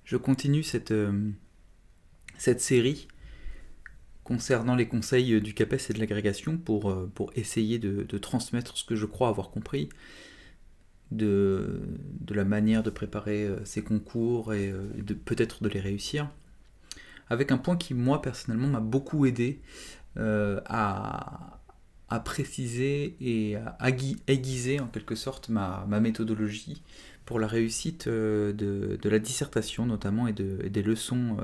Je continue cette série concernant les conseils du CAPES et de l'agrégation pour essayer de transmettre ce que je crois avoir compris de la manière de préparer ces concours et peut-être de les réussir. Avec un point qui, moi, personnellement, m'a beaucoup aidé à préciser et à aiguiser en quelque sorte ma méthodologie pour la réussite de la dissertation notamment et des leçons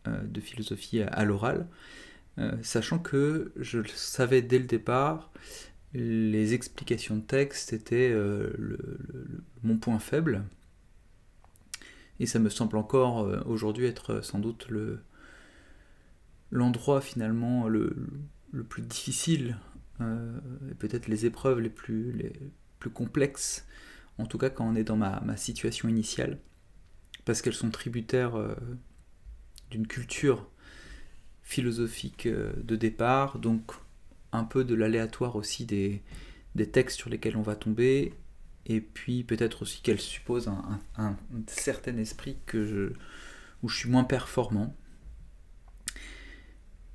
de philosophie à l'oral, sachant que je le savais dès le départ, les explications de texte étaient mon point faible, et ça me semble encore aujourd'hui être sans doute l'endroit finalement le plus difficile, et peut-être les épreuves les plus complexes, en tout cas quand on est dans ma situation initiale, parce qu'elles sont tributaires d'une culture philosophique de départ, donc un peu de l'aléatoire aussi des textes sur lesquels on va tomber, et puis peut-être aussi qu'elles supposent un certain esprit où je suis moins performant.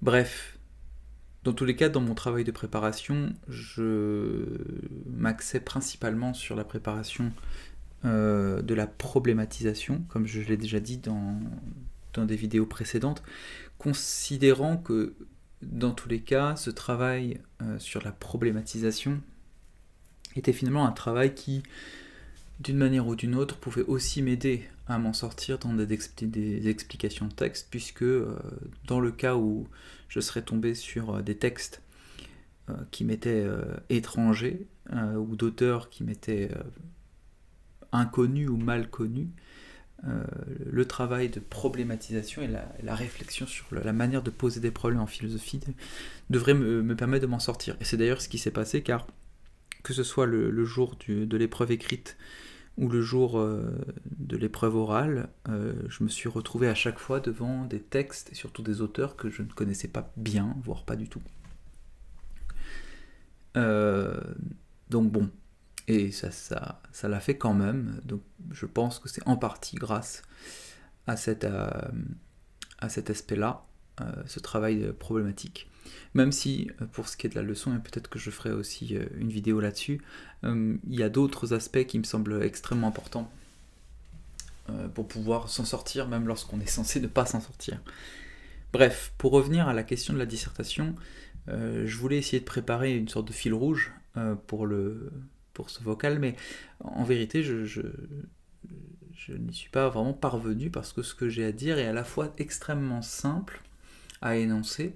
Bref, dans tous les cas, dans mon travail de préparation, je m'axais principalement sur la préparation de la problématisation, comme je l'ai déjà dit dans des vidéos précédentes, considérant que dans tous les cas, ce travail sur la problématisation était finalement un travail qui, d'une manière ou d'une autre, pouvait aussi m'aider à m'en sortir dans des explications de texte, puisque dans le cas où je serais tombé sur des textes qui m'étaient étrangers, ou d'auteurs qui m'étaient inconnus ou mal connus, le travail de problématisation et la réflexion sur la manière de poser des problèmes en philosophie devrait me permettre de m'en sortir. Et c'est d'ailleurs ce qui s'est passé, car que ce soit le jour de l'épreuve écrite ou le jour de l'épreuve orale, je me suis retrouvé à chaque fois devant des textes et surtout des auteurs que je ne connaissais pas bien, voire pas du tout. Donc bon, et ça l'a fait quand même, donc je pense que c'est en partie grâce à cet aspect-là, ce travail problématique. Même si, pour ce qui est de la leçon, et peut-être que je ferai aussi une vidéo là-dessus, il y a d'autres aspects qui me semblent extrêmement importants pour pouvoir s'en sortir, même lorsqu'on est censé ne pas s'en sortir. Bref, pour revenir à la question de la dissertation, je voulais essayer de préparer une sorte de fil rouge pour ce vocal, mais en vérité, je n'y suis pas vraiment parvenu, parce que ce que j'ai à dire est à la fois extrêmement simple à énoncer,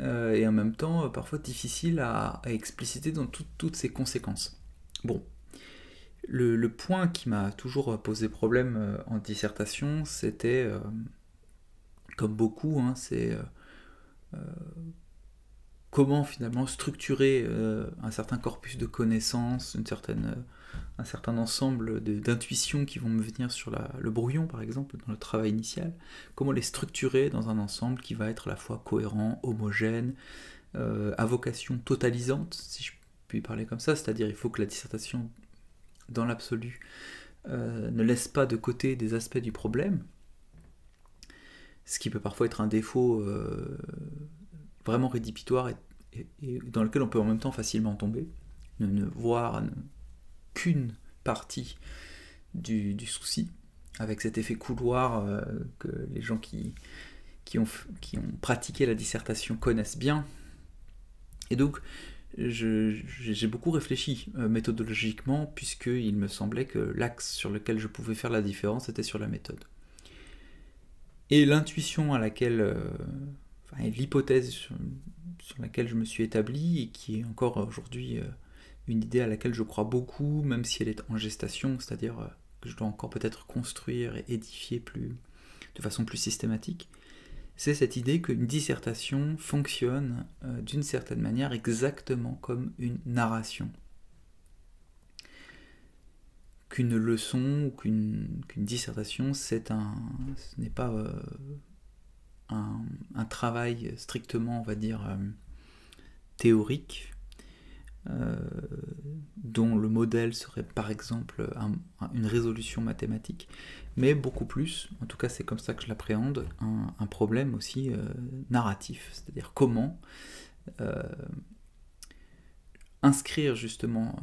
et en même temps parfois difficile à expliciter dans toutes ses conséquences. Bon, le point qui m'a toujours posé problème en dissertation, c'était, comme beaucoup, c'est comment finalement structurer un certain corpus de connaissances, un certain ensemble d'intuitions qui vont me venir sur le brouillon, par exemple, dans le travail initial, comment les structurer dans un ensemble qui va être à la fois cohérent, homogène, à vocation totalisante, si je puis parler comme ça, c'est-à-dire il faut que la dissertation, dans l'absolu, ne laisse pas de côté des aspects du problème, ce qui peut parfois être un défaut vraiment rédhibitoire et dans lequel on peut en même temps facilement tomber, ne voir qu'une partie du souci, avec cet effet couloir que les gens qui ont pratiqué la dissertation connaissent bien. Et donc, j'ai beaucoup réfléchi méthodologiquement, puisqu'il me semblait que l'axe sur lequel je pouvais faire la différence était sur la méthode. Et l'intuition à laquelle, l'hypothèse sur laquelle je me suis établi, et qui est encore aujourd'hui une idée à laquelle je crois beaucoup, même si elle est en gestation, c'est-à-dire que je dois encore peut-être construire et édifier de façon plus systématique, c'est cette idée qu'une dissertation fonctionne d'une certaine manière exactement comme une narration. Qu'une leçon ou qu'une dissertation, ce n'est pas un travail strictement, on va dire, théorique, dont le modèle serait par exemple une résolution mathématique, mais beaucoup plus, en tout cas c'est comme ça que je l'appréhende, un problème aussi narratif, c'est-à-dire comment inscrire justement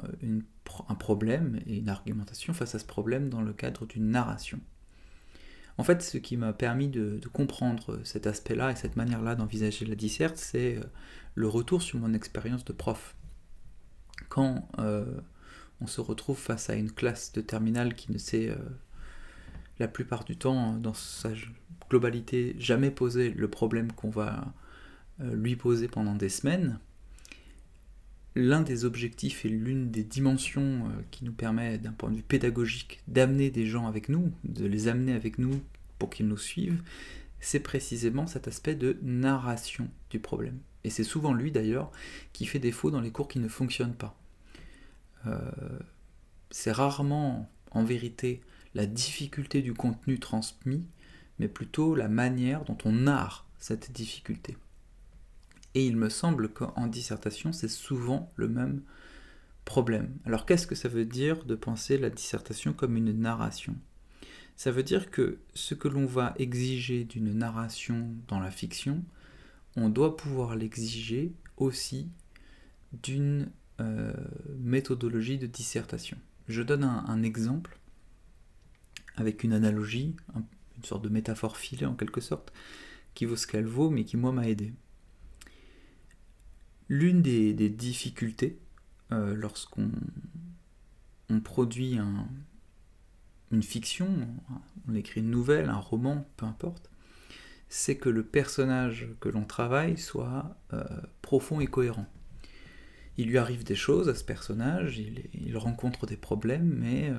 un problème et une argumentation face à ce problème dans le cadre d'une narration. En fait, ce qui m'a permis de comprendre cet aspect-là et cette manière-là d'envisager la disserte, c'est le retour sur mon expérience de prof. Quand on se retrouve face à une classe de terminale qui ne sait la plupart du temps, dans sa globalité, jamais poser le problème qu'on va lui poser pendant des semaines, l'un des objectifs et l'une des dimensions qui nous permet, d'un point de vue pédagogique, d'amener des gens avec nous, de les amener avec nous pour qu'ils nous suivent, c'est précisément cet aspect de narration du problème. Et c'est souvent lui d'ailleurs qui fait défaut dans les cours qui ne fonctionnent pas. C'est rarement, en vérité, la difficulté du contenu transmis, mais plutôt la manière dont on narre cette difficulté. Et il me semble qu'en dissertation, c'est souvent le même problème. Alors qu'est-ce que ça veut dire de penser la dissertation comme une narration ? Ça veut dire que ce que l'on va exiger d'une narration dans la fiction, on doit pouvoir l'exiger aussi d'une méthodologie de dissertation. Je donne un exemple avec une analogie, une sorte de métaphore filée en quelque sorte, qui vaut ce qu'elle vaut, mais qui moi m'a aidé. L'une des difficultés lorsqu'on produit une fiction, on écrit une nouvelle, un roman, peu importe, c'est que le personnage que l'on travaille soit profond et cohérent. Il lui arrive des choses à ce personnage, il rencontre des problèmes, mais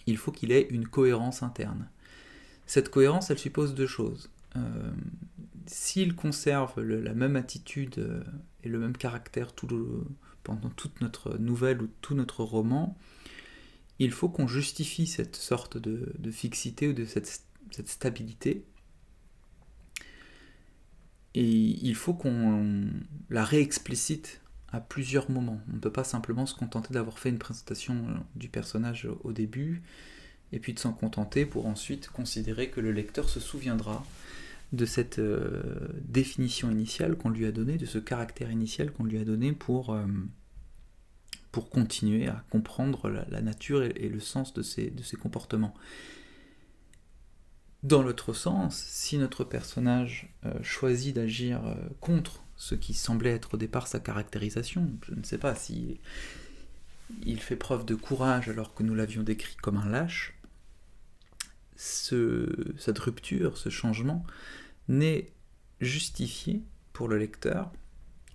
il faut qu'il ait une cohérence interne. Cette cohérence, elle suppose deux choses. S'il conserve la même attitude et le même caractère pendant toute notre nouvelle ou tout notre roman, il faut qu'on justifie cette sorte de fixité ou de cette stabilité. Et il faut qu'on la réexplicite à plusieurs moments. On ne peut pas simplement se contenter d'avoir fait une présentation du personnage au début, et puis de s'en contenter pour ensuite considérer que le lecteur se souviendra de cette définition initiale qu'on lui a donnée, de ce caractère initial qu'on lui a donné pour continuer à comprendre la nature et le sens de ses comportements. Dans l'autre sens, si notre personnage choisit d'agir contre ce qui semblait être au départ sa caractérisation, je ne sais pas si il fait preuve de courage alors que nous l'avions décrit comme un lâche, cette rupture, ce changement, n'est justifié pour le lecteur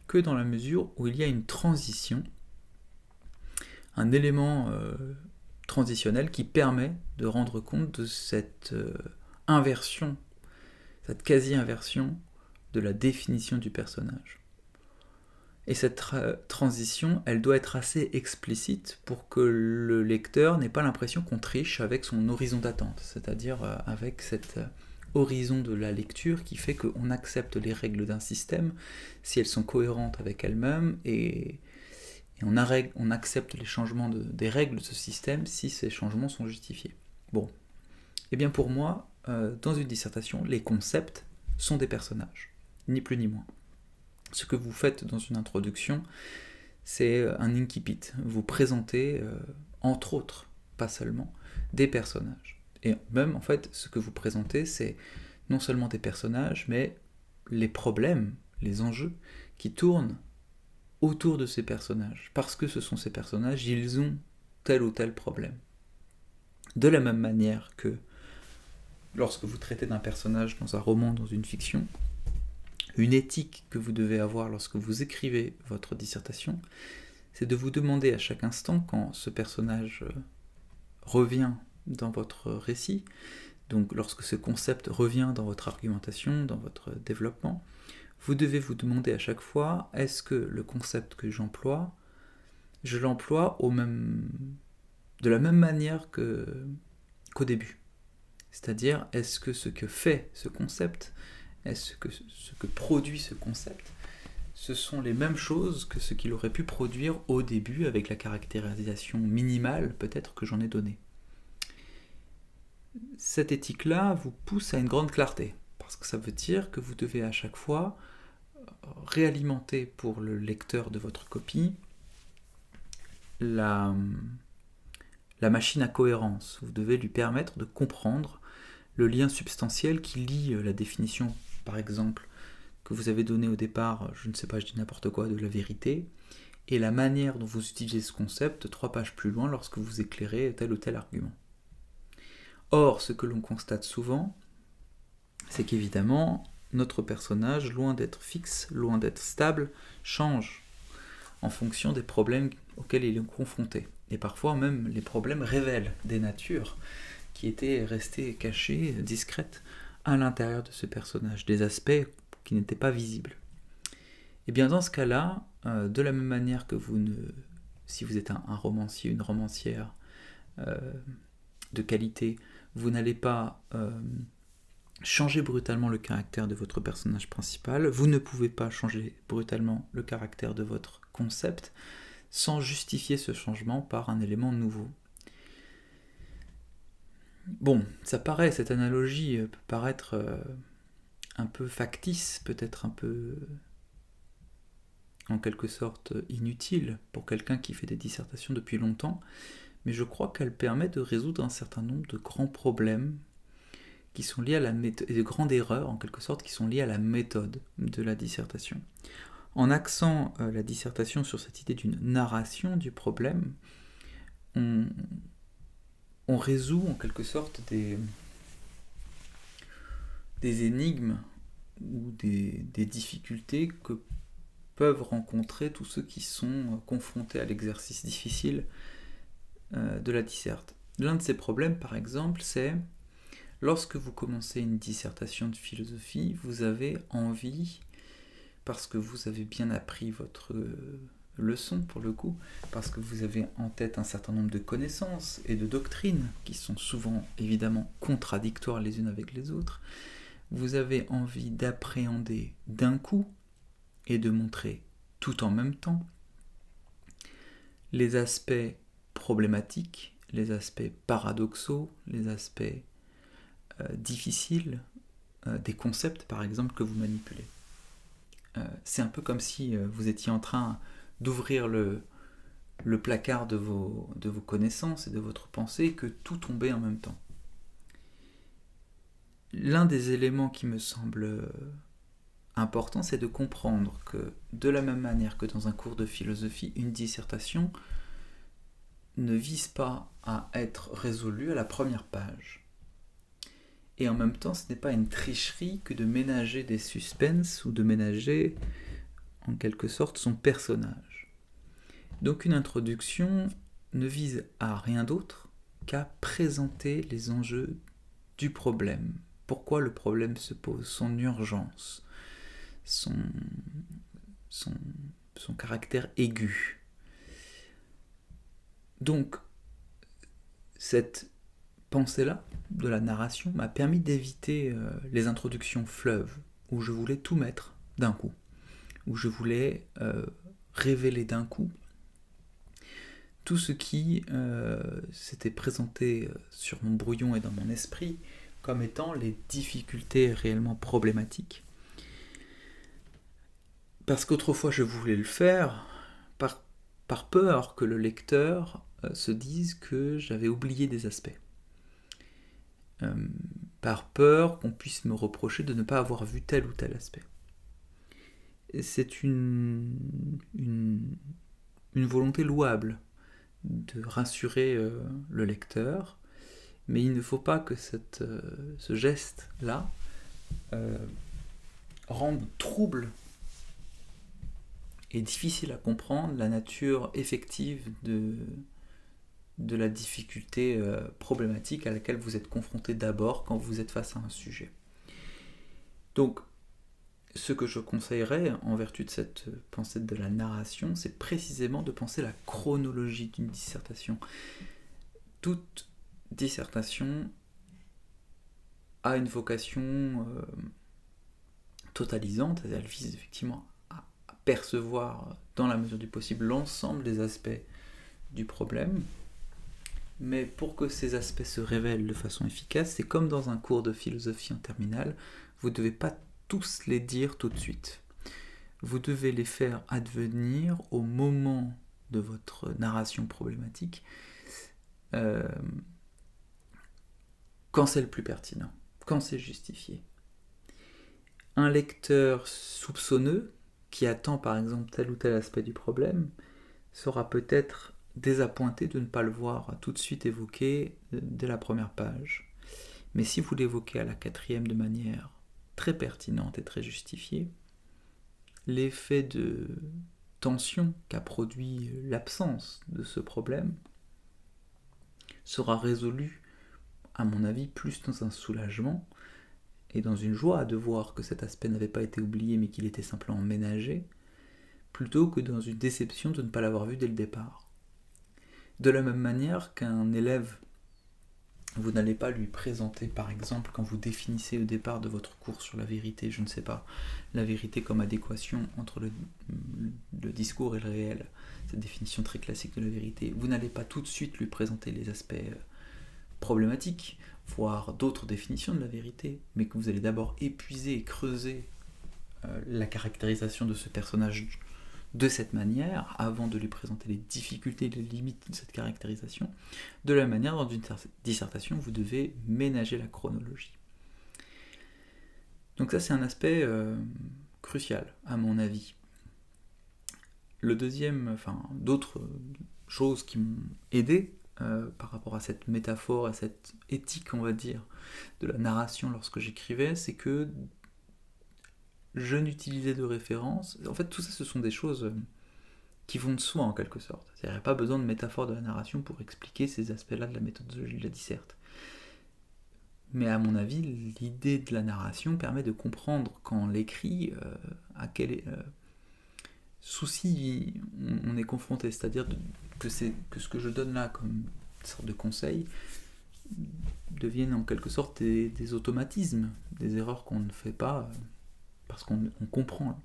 que dans la mesure où il y a une transition, un élément transitionnel qui permet de rendre compte de cette inversion, cette quasi-inversion de la définition du personnage. Et cette transition, elle doit être assez explicite pour que le lecteur n'ait pas l'impression qu'on triche avec son horizon d'attente, c'est-à-dire avec cet horizon de la lecture qui fait qu'on accepte les règles d'un système si elles sont cohérentes avec elles-mêmes et on accepte les changements des règles de ce système si ces changements sont justifiés. Bon, et bien pour moi, dans une dissertation, les concepts sont des personnages, ni plus ni moins. Ce que vous faites dans une introduction, c'est un incipit. Vous présentez, entre autres, pas seulement, des personnages. Et même, en fait, ce que vous présentez, c'est non seulement des personnages, mais les problèmes, les enjeux qui tournent autour de ces personnages. Parce que ce sont ces personnages, ils ont tel ou tel problème. De la même manière que lorsque vous traitez d'un personnage dans un roman, dans une fiction, une éthique que vous devez avoir lorsque vous écrivez votre dissertation, c'est de vous demander à chaque instant, quand ce personnage revient dans votre récit, donc lorsque ce concept revient dans votre argumentation, dans votre développement, vous devez vous demander à chaque fois, est-ce que le concept que j'emploie, je l'emploie de la même manière qu'au début. C'est-à-dire, est-ce que ce que fait ce concept, est-ce que ce que produit ce concept ce sont les mêmes choses que ce qu'il aurait pu produire au début avec la caractérisation minimale peut-être que j'en ai donnée. Cette éthique-là vous pousse à une grande clarté, parce que ça veut dire que vous devez à chaque fois réalimenter pour le lecteur de votre copie la machine à cohérence. Vous devez lui permettre de comprendre le lien substantiel qui lie la définition, par exemple, que vous avez donnée au départ, je ne sais pas, je dis n'importe quoi, de la vérité, et la manière dont vous utilisez ce concept 3 pages plus loin lorsque vous éclairez tel ou tel argument. Or, ce que l'on constate souvent, c'est qu'évidemment, notre personnage, loin d'être fixe, loin d'être stable, change en fonction des problèmes auxquels il est confronté. Et parfois même, les problèmes révèlent des natures qui étaient restées cachées, discrètes, à l'intérieur de ce personnage, des aspects qui n'étaient pas visibles. Et bien dans ce cas-là, de la même manière que si vous êtes un romancier, une romancière de qualité, vous n'allez pas changer brutalement le caractère de votre personnage principal, vous ne pouvez pas changer brutalement le caractère de votre concept sans justifier ce changement par un élément nouveau. Bon, cette analogie peut paraître un peu factice, peut-être un peu en quelque sorte inutile pour quelqu'un qui fait des dissertations depuis longtemps, mais je crois qu'elle permet de résoudre un certain nombre de grands problèmes qui sont liés à la méthode, et de grandes erreurs en quelque sorte qui sont liées à la méthode de la dissertation. En axant la dissertation sur cette idée d'une narration du problème, on résout en quelque sorte des énigmes ou des difficultés que peuvent rencontrer tous ceux qui sont confrontés à l'exercice difficile de la disserte. L'un de ces problèmes, par exemple, c'est lorsque vous commencez une dissertation de philosophie, vous avez envie, parce que vous avez bien appris votre leçon pour le coup, parce que vous avez en tête un certain nombre de connaissances et de doctrines qui sont souvent évidemment contradictoires les unes avec les autres, vous avez envie d'appréhender d'un coup et de montrer tout en même temps les aspects problématiques, les aspects paradoxaux, les aspects difficiles des concepts par exemple que vous manipulez. C'est un peu comme si vous étiez en train d'ouvrir le placard de vos connaissances et de votre pensée et que tout tombait en même temps. L'un des éléments qui me semble important, c'est de comprendre que de la même manière que dans un cours de philosophie, une dissertation ne vise pas à être résolue à la première page. Et en même temps, ce n'est pas une tricherie que de ménager des suspens ou de ménager en quelque sorte son personnage. Donc une introduction ne vise à rien d'autre qu'à présenter les enjeux du problème. Pourquoi le problème se pose, son urgence, son caractère aigu. Donc, cette pensée-là de la narration m'a permis d'éviter les introductions fleuves, où je voulais tout mettre d'un coup, où je voulais révéler d'un coup tout ce qui s'était présenté sur mon brouillon et dans mon esprit comme étant les difficultés réellement problématiques. Parce qu'autrefois je voulais le faire par peur que le lecteur se dise que j'avais oublié des aspects. Par peur qu'on puisse me reprocher de ne pas avoir vu tel ou tel aspect. Et c'est une volonté louable de rassurer le lecteur, mais il ne faut pas que ce geste-là rende trouble et difficile à comprendre la nature effective de la difficulté problématique à laquelle vous êtes confronté d'abord quand vous êtes face à un sujet. Donc, ce que je conseillerais, en vertu de cette pensée de la narration, c'est précisément de penser la chronologie d'une dissertation. Toute dissertation a une vocation totalisante, elle vise effectivement à percevoir dans la mesure du possible l'ensemble des aspects du problème. Mais pour que ces aspects se révèlent de façon efficace, c'est comme dans un cours de philosophie en terminale, vous ne devez pas tous les dire tout de suite. Vous devez les faire advenir au moment de votre narration problématique, quand c'est le plus pertinent, quand c'est justifié. Un lecteur soupçonneux, qui attend par exemple tel ou tel aspect du problème, sera peut-être désappointé de ne pas le voir tout de suite évoqué dès la première page. Mais si vous l'évoquez à la 4e de manière très pertinente et très justifiée, l'effet de tension qu'a produit l'absence de ce problème sera résolu, à mon avis, plus dans un soulagement et dans une joie de voir que cet aspect n'avait pas été oublié mais qu'il était simplement ménagé, plutôt que dans une déception de ne pas l'avoir vu dès le départ. De la même manière qu'un élève, vous n'allez pas lui présenter, par exemple, quand vous définissez au départ de votre cours sur la vérité, je ne sais pas, la vérité comme adéquation entre le discours et le réel, cette définition très classique de la vérité, vous n'allez pas tout de suite lui présenter les aspects problématiques, voire d'autres définitions de la vérité, mais que vous allez d'abord épuiser et creuser la caractérisation de ce personnage de cette manière, avant de lui présenter les difficultés et les limites de cette caractérisation. De la manière, dans une dissertation, vous devez ménager la chronologie. Donc ça, c'est un aspect crucial, à mon avis. Le deuxième, d'autres choses qui m'ont aidé par rapport à cette métaphore, à cette éthique, on va dire, de la narration lorsque j'écrivais, c'est que je n'utilisais de référence. En fait, tout ça, ce sont des choses qui vont de soi, en quelque sorte. Il n'y a pas besoin de métaphore de la narration pour expliquer ces aspects-là de la méthodologie de la disserte. Mais à mon avis, l'idée de la narration permet de comprendre quand on l'écrit à quel souci on est confronté. C'est-à-dire que ce que je donne là comme sorte de conseil deviennent en quelque sorte des automatismes, des erreurs qu'on ne fait pas parce qu'on comprend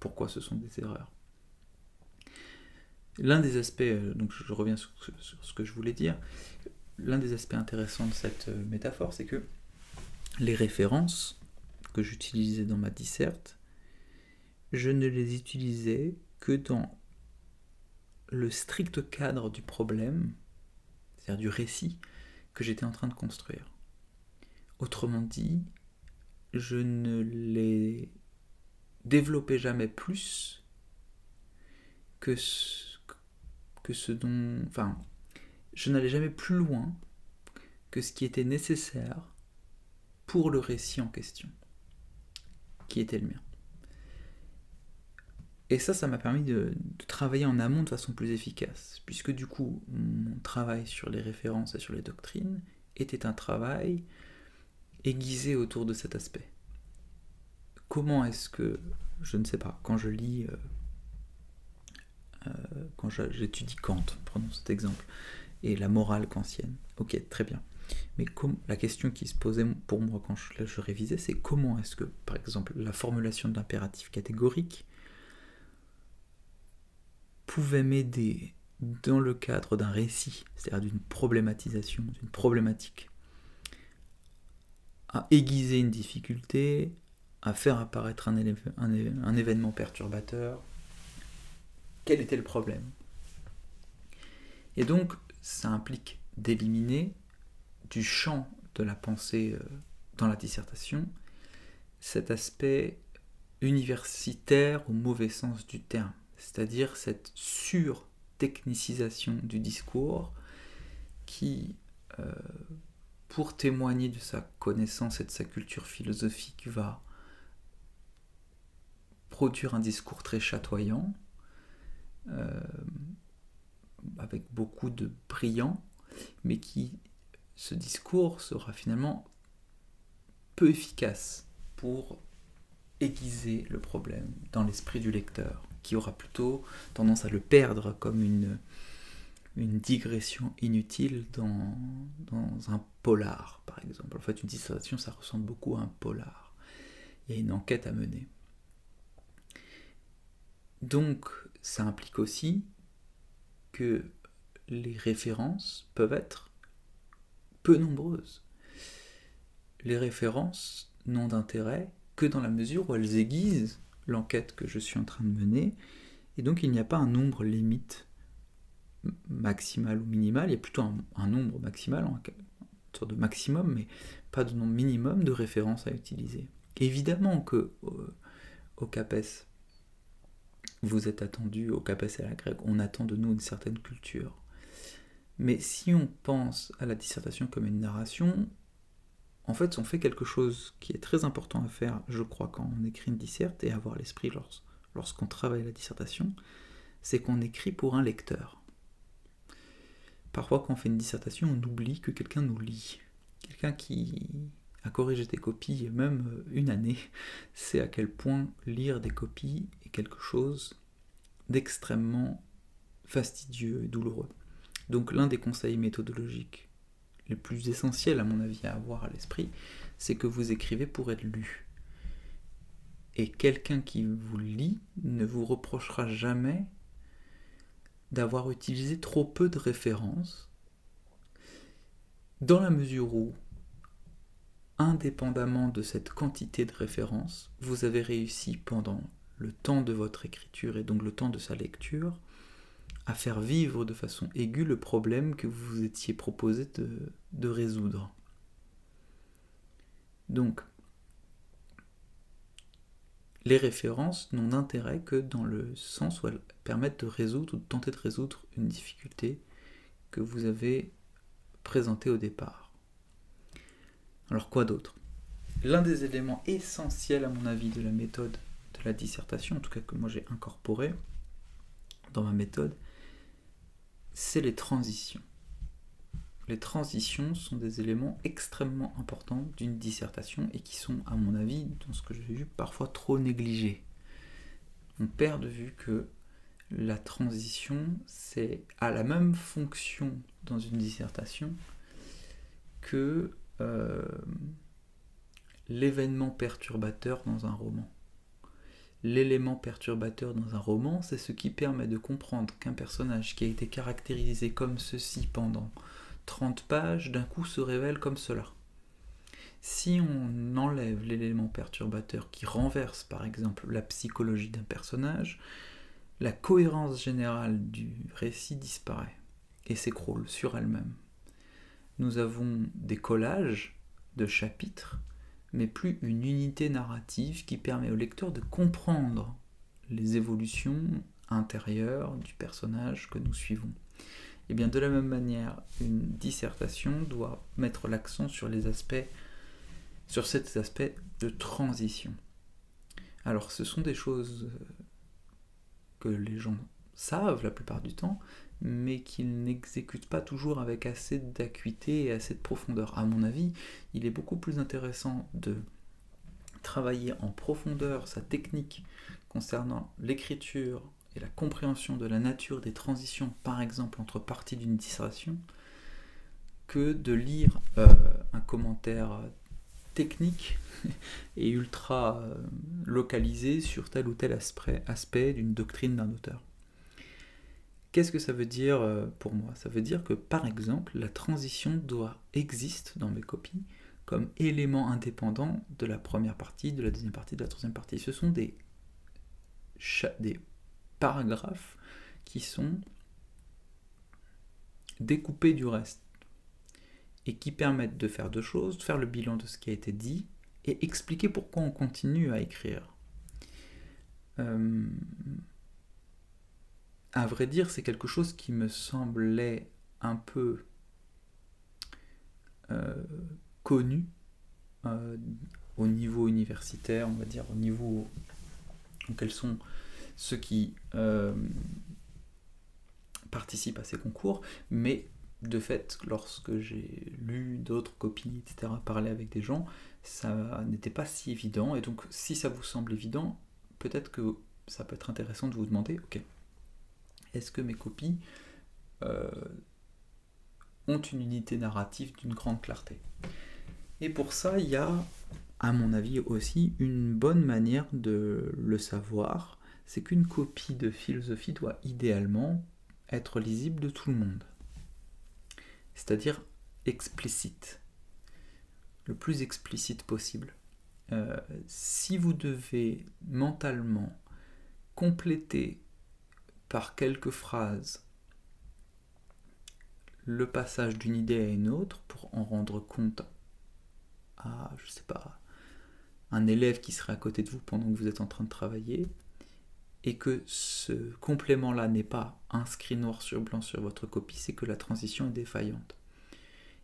pourquoi ce sont des erreurs. L'un des aspects, donc je reviens sur ce que je voulais dire, l'un des aspects intéressants de cette métaphore, c'est que les références que j'utilisais dans ma disserte, je ne les utilisais que dans le strict cadre du problème, c'est-à-dire du récit que j'étais en train de construire. Autrement dit, je ne les développais jamais plus que ce dont... Enfin, je n'allais jamais plus loin que ce qui était nécessaire pour le récit en question, qui était le mien. Et ça m'a permis de travailler en amont de façon plus efficace, puisque du coup, mon travail sur les références et sur les doctrines était un travail aiguisé autour de cet aspect. Comment est-ce que, je ne sais pas, quand je lis, quand j'étudie Kant, prenons cet exemple, et la morale kantienne, ok, très bien. Mais la question qui se posait pour moi quand je révisais, c'est comment est-ce que, par exemple, la formulation de l'impératif catégorique pouvait m'aider dans le cadre d'un récit, c'est-à-dire d'une problématisation, d'une problématique, à aiguiser une difficulté, à faire apparaître un événement perturbateur. Quel était le problème? Et donc, ça implique d'éliminer du champ de la pensée dans la dissertation cet aspect universitaire au mauvais sens du terme, c'est-à-dire cette sur-technicisation du discours qui, pour témoigner de sa connaissance et de sa culture philosophique, va produire un discours très chatoyant, avec beaucoup de brillant, mais ce discours sera finalement peu efficace pour aiguiser le problème dans l'esprit du lecteur, qui aura plutôt tendance à le perdre comme une digression inutile dans un polar, par exemple. En fait, une dissertation, ça ressemble beaucoup à un polar. Il y a une enquête à mener. Donc, ça implique aussi que les références peuvent être peu nombreuses. Les références n'ont d'intérêt que dans la mesure où elles aiguisent l'enquête que je suis en train de mener, et donc il n'y a pas un nombre limite maximal ou minimal, il y a plutôt un nombre maximal, une sorte de maximum, mais pas de nombre minimum de références à utiliser. Évidemment que au CAPES, vous êtes attendu, au CAPES et à la grecque, on attend de nous une certaine culture. Mais si on pense à la dissertation comme une narration, en fait, on fait quelque chose qui est très important à faire, je crois, quand on écrit une disserte, et avoir à l'esprit lorsqu'on travaille la dissertation, c'est qu'on écrit pour un lecteur. Parfois, quand on fait une dissertation, on oublie que quelqu'un nous lit. Quelqu'un qui a corrigé tes copies, même une année, sait à quel point lire des copies est quelque chose d'extrêmement fastidieux et douloureux. Donc l'un des conseils méthodologiques les plus essentiels, à mon avis, à avoir à l'esprit, c'est que vous écrivez pour être lu. Et quelqu'un qui vous lit ne vous reprochera jamais d'avoir utilisé trop peu de références, dans la mesure où, indépendamment de cette quantité de références, vous avez réussi pendant le temps de votre écriture et donc le temps de sa lecture à faire vivre de façon aiguë le problème que vous vous étiez proposé de résoudre. Donc, les références n'ont d'intérêt que dans le sens où elles permettent de résoudre ou de tenter de résoudre une difficulté que vous avez présentée au départ. Alors quoi d'autre ? L'un des éléments essentiels à mon avis de la méthode de la dissertation, en tout cas que moi j'ai incorporé dans ma méthode, c'est les transitions. Les transitions sont des éléments extrêmement importants d'une dissertation et qui sont, à mon avis, dans ce que j'ai vu, parfois trop négligés. On perd de vue que la transition, c'est à la même fonction dans une dissertation que l'événement perturbateur dans un roman. L'élément perturbateur dans un roman, c'est ce qui permet de comprendre qu'un personnage qui a été caractérisé comme ceci pendant 30 pages, d'un coup se révèle comme cela. Si on enlève l'élément perturbateur qui renverse par exemple la psychologie d'un personnage, la cohérence générale du récit disparaît et s'écroule sur elle-même. Nous avons des collages de chapitres, mais plus une unité narrative qui permet au lecteur de comprendre les évolutions intérieures du personnage que nous suivons. Et bien de la même manière, une dissertation doit mettre l'accent sur cet aspect de transition. Alors ce sont des choses que les gens savent la plupart du temps, mais qu'ils n'exécutent pas toujours avec assez d'acuité et assez de profondeur. À mon avis, il est beaucoup plus intéressant de travailler en profondeur sa technique concernant l'écriture et la compréhension de la nature des transitions, par exemple entre parties d'une dissertation, que de lire un commentaire technique et ultra localisé sur tel ou tel aspect d'une doctrine d'un auteur. Qu'est-ce que ça veut dire pour moi ? Ça veut dire que, par exemple, la transition existe dans mes copies comme élément indépendant de la première partie, de la deuxième partie, de la troisième partie. Ce sont des paragraphes qui sont découpés du reste et qui permettent de faire deux choses, de faire le bilan de ce qui a été dit et expliquer pourquoi on continue à écrire. À vrai dire, c'est quelque chose qui me semblait un peu connu au niveau universitaire, on va dire, au niveau où quels sont ceux qui participent à ces concours, mais de fait, lorsque j'ai lu d'autres copies, etc., parlé avec des gens, ça n'était pas si évident, et donc si ça vous semble évident, peut-être que ça peut être intéressant de vous demander, ok, est-ce que mes copies ont une unité narrative d'une grande clarté ? Et pour ça, il y a, à mon avis aussi, une bonne manière de le savoir, c'est qu'une copie de philosophie doit idéalement être lisible de tout le monde. C'est-à-dire explicite. Le plus explicite possible. Si vous devez mentalement compléter par quelques phrases le passage d'une idée à une autre pour en rendre compte à, je sais pas, un élève qui serait à côté de vous pendant que vous êtes en train de travailler, et que ce complément-là n'est pas inscrit noir sur blanc sur votre copie, c'est que la transition est défaillante.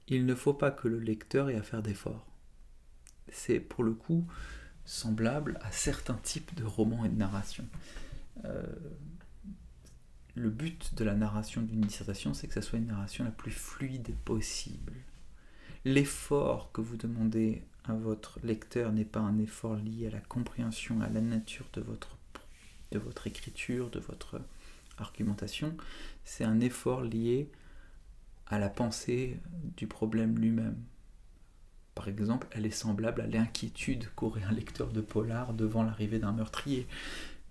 Il ne faut pas que le lecteur ait à faire d'efforts. C'est pour le coup semblable à certains types de romans et de narration. Le but de la narration d'une dissertation, c'est que ça soit une narration la plus fluide possible. L'effort que vous demandez à votre lecteur n'est pas un effort lié à la compréhension, à la nature de votre écriture, de votre argumentation, c'est un effort lié à la pensée du problème lui-même. Par exemple, elle est semblable à l'inquiétude qu'aurait un lecteur de polar devant l'arrivée d'un meurtrier.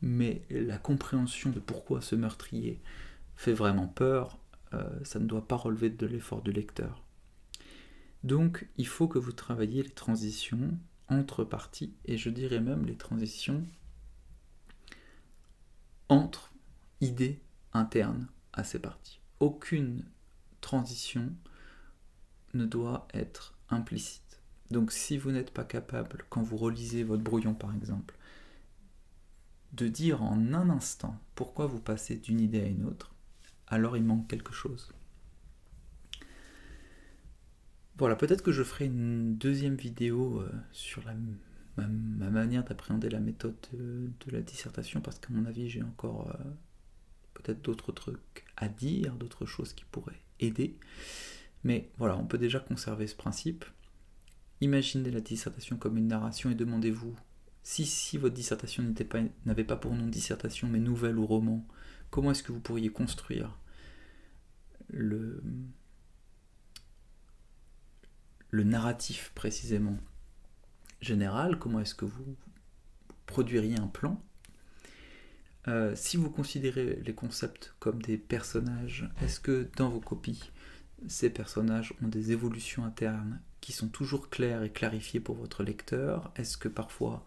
Mais la compréhension de pourquoi ce meurtrier fait vraiment peur, ça ne doit pas relever de l'effort du lecteur. Donc, il faut que vous travailliez les transitions entre parties, et je dirais même les transitions entre idées internes à ces parties. Aucune transition ne doit être implicite. Donc si vous n'êtes pas capable, quand vous relisez votre brouillon par exemple, de dire en un instant pourquoi vous passez d'une idée à une autre, alors il manque quelque chose. Voilà, peut-être que je ferai une deuxième vidéo sur ma manière d'appréhender la méthode de la dissertation, parce qu'à mon avis j'ai encore peut-être d'autres trucs à dire, d'autres choses qui pourraient aider. Mais voilà, on peut déjà conserver ce principe. Imaginez la dissertation comme une narration et demandez-vous si votre dissertation n'avait pas pour nom dissertation mais nouvelle ou roman, comment est-ce que vous pourriez construire le narratif précisément général, comment est-ce que vous produiriez un plan. Si vous considérez les concepts comme des personnages, est-ce que dans vos copies, ces personnages ont des évolutions internes qui sont toujours claires et clarifiées pour votre lecteur? Est-ce que parfois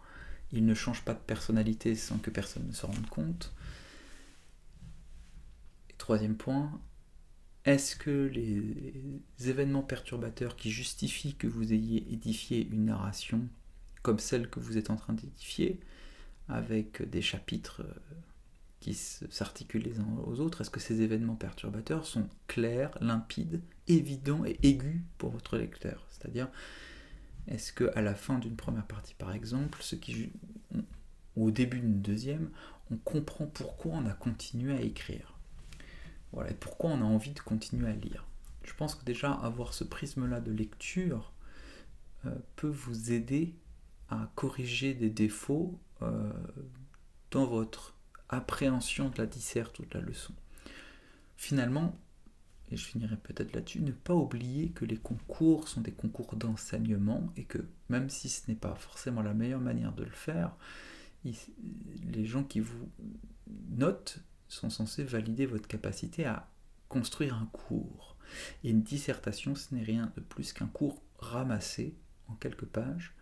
ils ne changent pas de personnalité sans que personne ne se rende compte? Et troisième point, est-ce que les événements perturbateurs qui justifient que vous ayez édifié une narration comme celle que vous êtes en train d'édifier, avec des chapitres qui s'articulent les uns aux autres, est-ce que ces événements perturbateurs sont clairs, limpides, évidents et aigus pour votre lecteur? C'est-à-dire, est-ce qu'à la fin d'une première partie, par exemple, ou au début d'une deuxième, on comprend pourquoi on a continué à écrire? Voilà, et pourquoi on a envie de continuer à lire. Je pense que déjà, avoir ce prisme-là de lecture peut vous aider à corriger des défauts dans votre appréhension de la disserte ou de la leçon. Finalement, et je finirai peut-être là-dessus, ne pas oublier que les concours sont des concours d'enseignement et que même si ce n'est pas forcément la meilleure manière de le faire, les gens qui vous notent sont censés valider votre capacité à construire un cours. Et une dissertation, ce n'est rien de plus qu'un cours ramassé en quelques pages,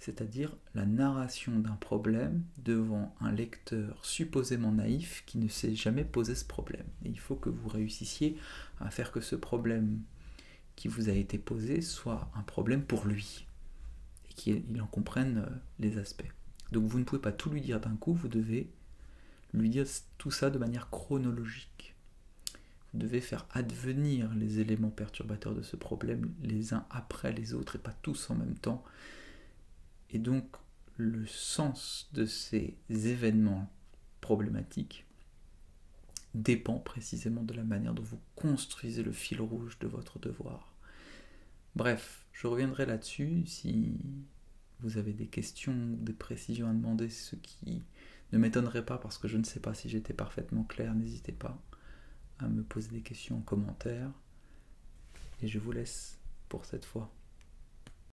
c'est-à-dire la narration d'un problème devant un lecteur supposément naïf qui ne s'est jamais posé ce problème. Et il faut que vous réussissiez à faire que ce problème qui vous a été posé soit un problème pour lui, et qu'il en comprenne les aspects. Donc vous ne pouvez pas tout lui dire d'un coup, vous devez lui dire tout ça de manière chronologique. Vous devez faire advenir les éléments perturbateurs de ce problème les uns après les autres et pas tous en même temps. Et donc, le sens de ces événements problématiques dépend précisément de la manière dont vous construisez le fil rouge de votre devoir. Bref, je reviendrai là-dessus si vous avez des questions, des précisions à demander, ce qui ne m'étonnerait pas parce que je ne sais pas si j'étais parfaitement clair, n'hésitez pas à me poser des questions en commentaire. Et je vous laisse pour cette fois.